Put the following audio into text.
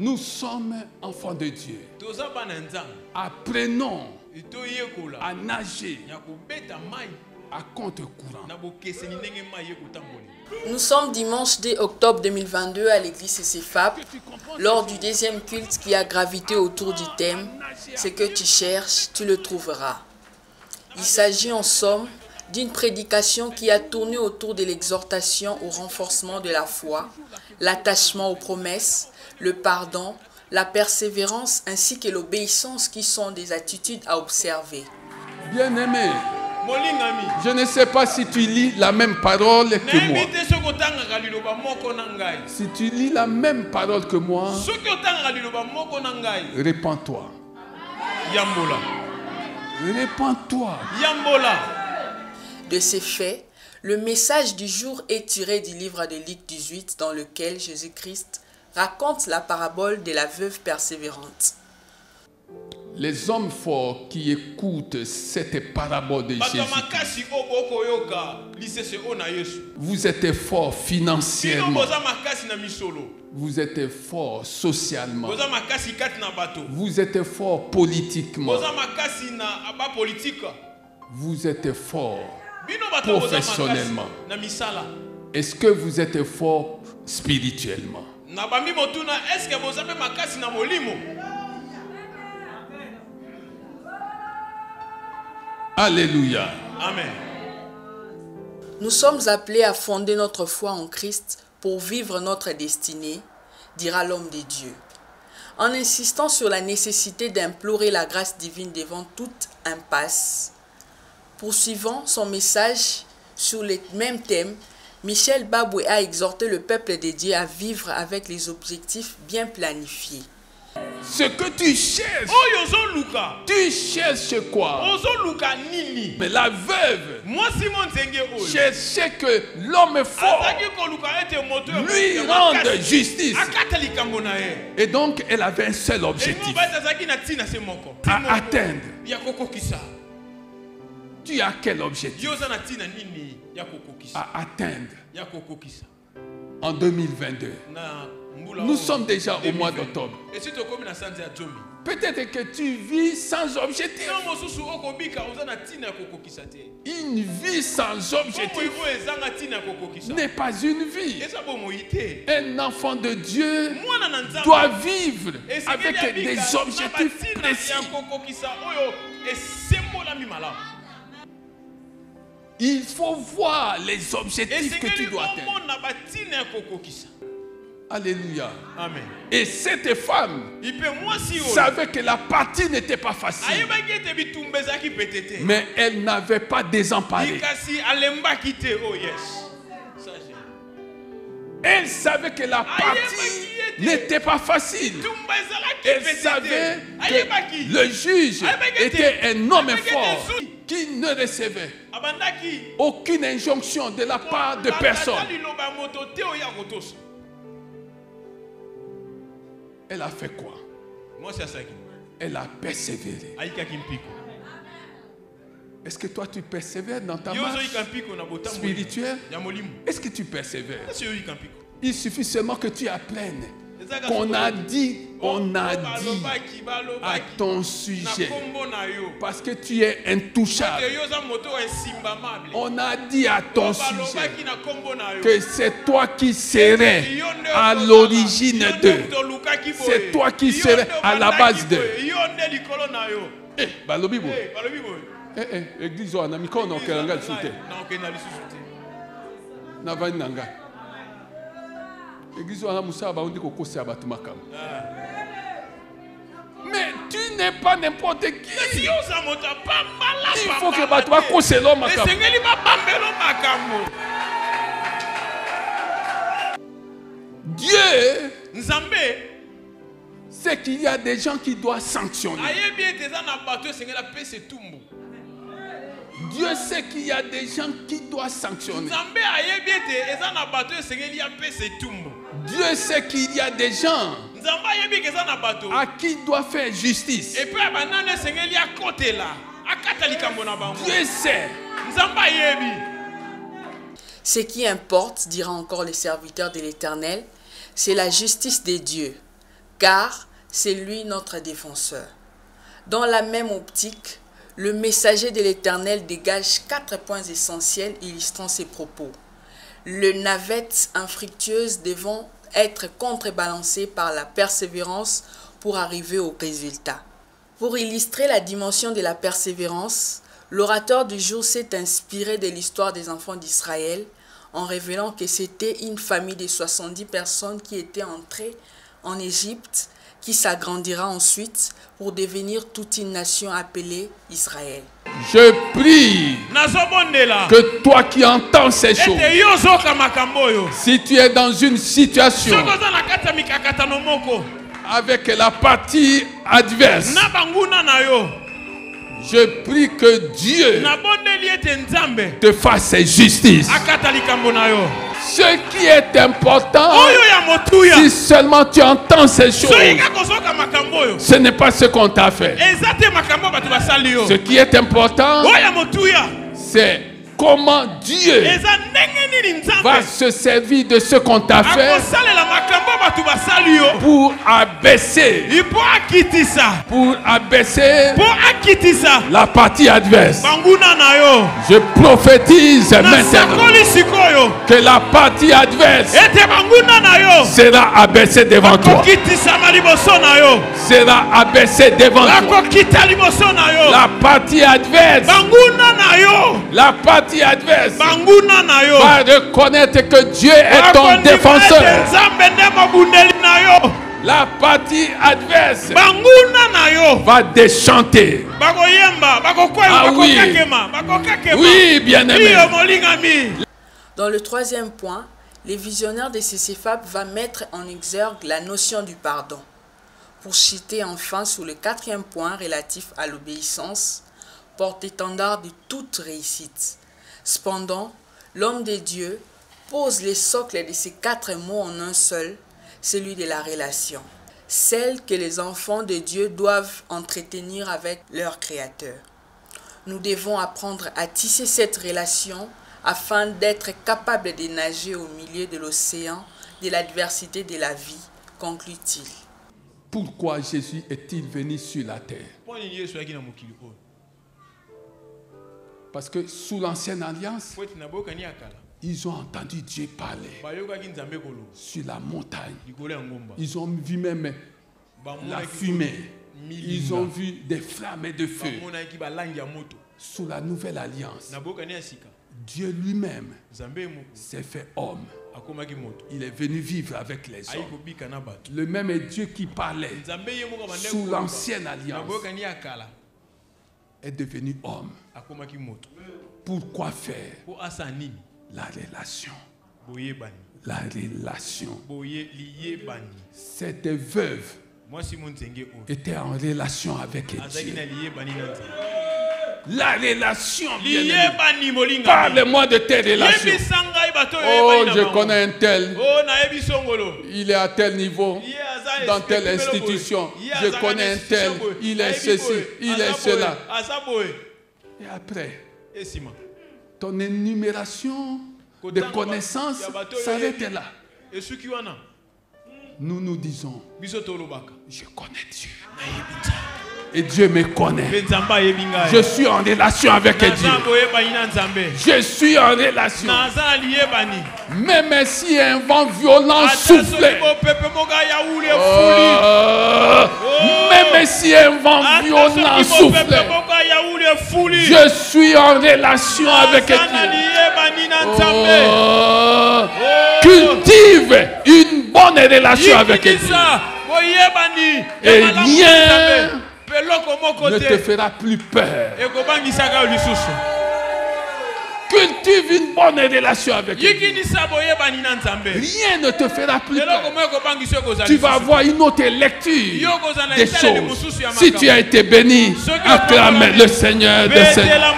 Nous sommes enfants de Dieu. Apprenons à nager à contre-courant. Nous sommes dimanche 2 octobre 2022 à l'église CCFAP, lors du deuxième culte qui a gravité autour du thème « Ce que tu cherches, tu le trouveras ». Il s'agit en somme d'une prédication qui a tourné autour de l'exhortation au renforcement de la foi, l'attachement aux promesses, le pardon, la persévérance ainsi que l'obéissance qui sont des attitudes à observer. Bien-aimé, je ne sais pas si tu lis la même parole que moi. Si tu lis la même parole que moi, répands-toi. Répands-toi. De ces faits, le message du jour est tiré du livre de Luc 18 dans lequel Jésus-Christ raconte la parabole de la veuve persévérante. Les hommes forts qui écoutent cette parabole de Jésus, vous êtes forts financièrement, vous êtes forts socialement, vous êtes forts politiquement, vous êtes forts professionnellement. Est-ce que vous êtes forts spirituellement? Alléluia. Amen. Nous sommes appelés à fonder notre foi en Christ pour vivre notre destinée, dira l'homme de Dieu. En insistant sur la nécessité d'implorer la grâce divine devant toute impasse, poursuivant son message sur le même thème, Michel Baboué a exhorté le peuple de Dieu à vivre avec les objectifs bien planifiés. Ce que tu cherches, tu cherches quoi? Mais la veuve cherchait que l'homme fort lui rende justice. Et donc elle avait un seul objectif, à atteindre. Tu as quel objectif? À atteindre. En 2022. Nous sommes déjà au mois d'octobre. Peut-être que tu vis sans objectif. Une vie sans objectif n'est pas une vie. Un enfant de Dieu doit vivre avec des objectifs précis. Il faut voir les objectifs que tu dois atteindre. Alléluia. Amen. Et cette femme savait que la partie n'était pas facile. Mais elle n'avait pas désemparé. Elle savait que la partie n'était pas facile. Elle savait que le juge était un homme fort qui ne recevait aucune injonction de la part de personne. Elle a fait quoi? Elle a persévéré. Est-ce que toi tu persévères dans ta marche spirituelle? Est-ce que tu persévères? Il suffit seulement que tu apprennes qu'on a dit à ton sujet, parce que tu es intouchable. On a dit à ton sujet que c'est toi qui serais à l'origine d'eux. C'est toi qui serais à la base d'eux. Église on a mis qu'on a soute. Navani nanga. Église on a musaba on dit qu'on kosi abatu makam. Mais tu n'es pas n'importe qui. Il faut que batu bakose lo makam. Dieu c'est qu'il y a des gens qui doivent sanctionner. Dieu sait qu'il y a des gens qui doivent sanctionner. Dieu sait qu'il y a des gens à qui il doit faire justice. Dieu sait. Ce qui importe, dira encore le serviteur de l'Éternel, c'est la justice de Dieu. car c'est lui notre défenseur. Dans la même optique, le messager de l'Éternel dégage 4 points essentiels illustrant ses propos. Le navette infructueuse devant être contrebalancé par la persévérance pour arriver au résultat. Pour illustrer la dimension de la persévérance, l'orateur du jour s'est inspiré de l'histoire des enfants d'Israël en révélant que c'était une famille de 70 personnes qui étaient entrées en Égypte, qui s'agrandira ensuite pour devenir toute une nation appelée Israël. Je prie que toi qui entends ces choses, si tu es dans une situation avec la partie adverse, je prie que Dieu te fasse justice. Ce qui est important, si seulement tu entends ces choses, ce n'est pas ce qu'on t'a fait. Ce qui est important, c'est comment Dieu va se servir de ce qu'on t'a fait pour abaisser la partie adverse. Je prophétise maintenant que la partie adverse sera abaissée devant toi. Sera abaissée devant toi. La partie adverse, va reconnaître que Dieu est ton défenseur. La partie adverse va déchanter. Ah oui, oui, bien-aimé. Dans le troisième point, les visionnaires de CCFAP va mettre en exergue la notion du pardon. Pour citer enfin sur le quatrième point relatif à l'obéissance, porte-étendard de toute réussite. Cependant, l'homme de Dieu pose les socles de ces 4 mots en un seul, celui de la relation. Celle que les enfants de Dieu doivent entretenir avec leur Créateur. Nous devons apprendre à tisser cette relation afin d'être capables de nager au milieu de l'océan de l'adversité de la vie, conclut-il. Pourquoi Jésus est-il venu sur la terre? Parce que sous l'ancienne alliance, ils ont entendu Dieu parler sur la montagne. Ils ont vu même la fumée. Ils ont vu des flammes et de feu. Sous la nouvelle alliance, Dieu lui-même s'est fait homme. Il est venu vivre avec les hommes. Le même Dieu qui parlait sous l'ancienne alliance est devenu homme. Pourquoi faire? La relation. La relation. Cette veuve était en relation avec Dieu. La relation, bien-aimé. Parle-moi de tes relations. Oh, je connais un tel. Il est à tel niveau, dans telle institution. Je connais un tel. Il est ceci, il est cela. Et après, ton énumération de connaissances s'arrête là. Nous nous disons, je connais Dieu. Et Dieu me connaît. Je suis en relation avec Dieu. Je suis en relation. Même si un vent violent soufflait. Même si un vent violent soufflait. Je suis en relation avec Dieu. Cultive une bonne relation avec Dieu. Et rien ne te fera plus peur. Cultive une bonne relation avec Dieu. Rien ne te fera plus peur. Tu vas avoir une autre lecture des choses. Si tu as été béni, acclame le Seigneur des Seigneurs.